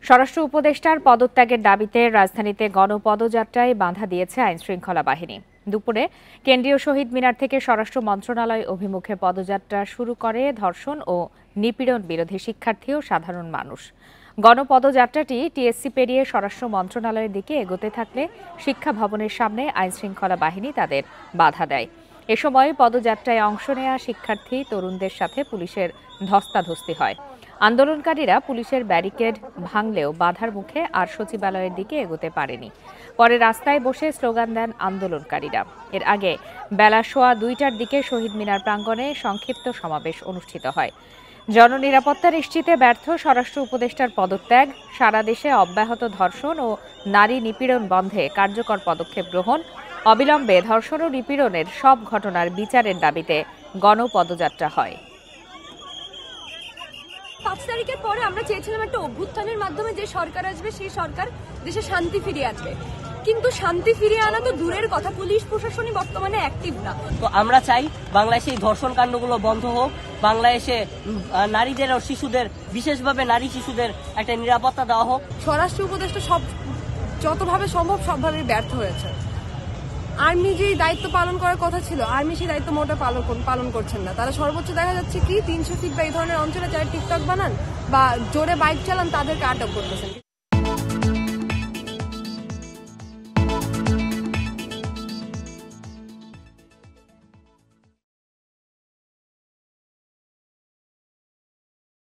স্বরাষ্ট্র উপদেষ্টার পদত্যাগের দাবিতে রাজধানীতে গণপদযাত্রায় বাধা দিয়েছে আইনশৃঙ্খলা বাহিনী। দুপুরে কেন্দ্রীয় শহীদ মিনার থেকে স্বরাষ্ট্র মন্ত্রণালয় অভিমুখে পদযাত্রা শুরু করে ধর্ষণ ও নিপীড়ন বিরোধী শিক্ষার্থী ও সাধারণ মানুষ। গণপদযাত্রাটি টিএসসি পেরিয়ে স্বরাষ্ট্র মন্ত্রণালয়ের দিকে এগোতে থাকলে শিক্ষা ভবনের সামনে আইনশৃঙ্খলা বাহিনী তাদের বাধা দেয়। এ সময় পদযাত্রায় অংশ নেয়া শিক্ষার্থী তরুণদের সাথে পুলিশের ধস্তাধস্তি হয়। আন্দোলনকারীরা পুলিশের ব্যারিকেড ভাঙলেও বাধার মুখে আর সচিবালয়ের দিকে এগোতে পারেনি। পরে রাস্তায় বসে স্লোগান দেন আন্দোলনকারীরা। এর আগে বেলা 2:15টার দিকে শহীদ মিনার প্রাঙ্গণে সংক্ষিপ্ত সমাবেশ অনুষ্ঠিত হয়। জননিরাপত্তা নিশ্চিতে ব্যর্থ স্বরাষ্ট্র উপদেষ্টার পদত্যাগ, সারা দেশে অব্যাহত ধর্ষণ ও নারী নিপীড়ন বন্ধে কার্যকর পদক্ষেপ গ্রহণ, অবিলম্বে ধর্ষণ ও নিপীড়নের সব ঘটনার বিচারের দাবিতে গণপদযাত্রা হয়। 5 তারিখের পরে আমরা চেয়েছিলাম একটা অভ্যুত্থানের মাধ্যমে যে সরকার আসবে সেই সরকার দেশে শান্তি ফিরিয়ে আনবে, কিন্তু শান্তি ফিরিয়ে আনা তো দূরের কথা, পুলিশ প্রশাসনই বর্তমানে অ্যাক্টিভ না। তো আমরা চাই বাংলাদেশে এই ধর্ষণ কাণ্ডগুলো বন্ধ হোক, বাংলাদেশে নারীদের ও শিশুদের, বিশেষভাবে নারী শিশুদের একটা নিরাপত্তা দেওয়া হোক। স্বরাষ্ট্র উপদেষ্টা সব যতভাবে সম্ভব সবভাবে ব্যর্থ হয়েছে। আর্মি যে দায়িত্ব পালন করার কথা ছিল, আর্মি সেই দায়িত্ব মোটা পালন করছেন না। তারা সর্বোচ্চ দেখা যাচ্ছে কি 300 ফিট বা এই ধরনের অঞ্চলে যারা টিকটক বানান বা জোরে বাইক চালান তাদেরকে আটক করতেছেন।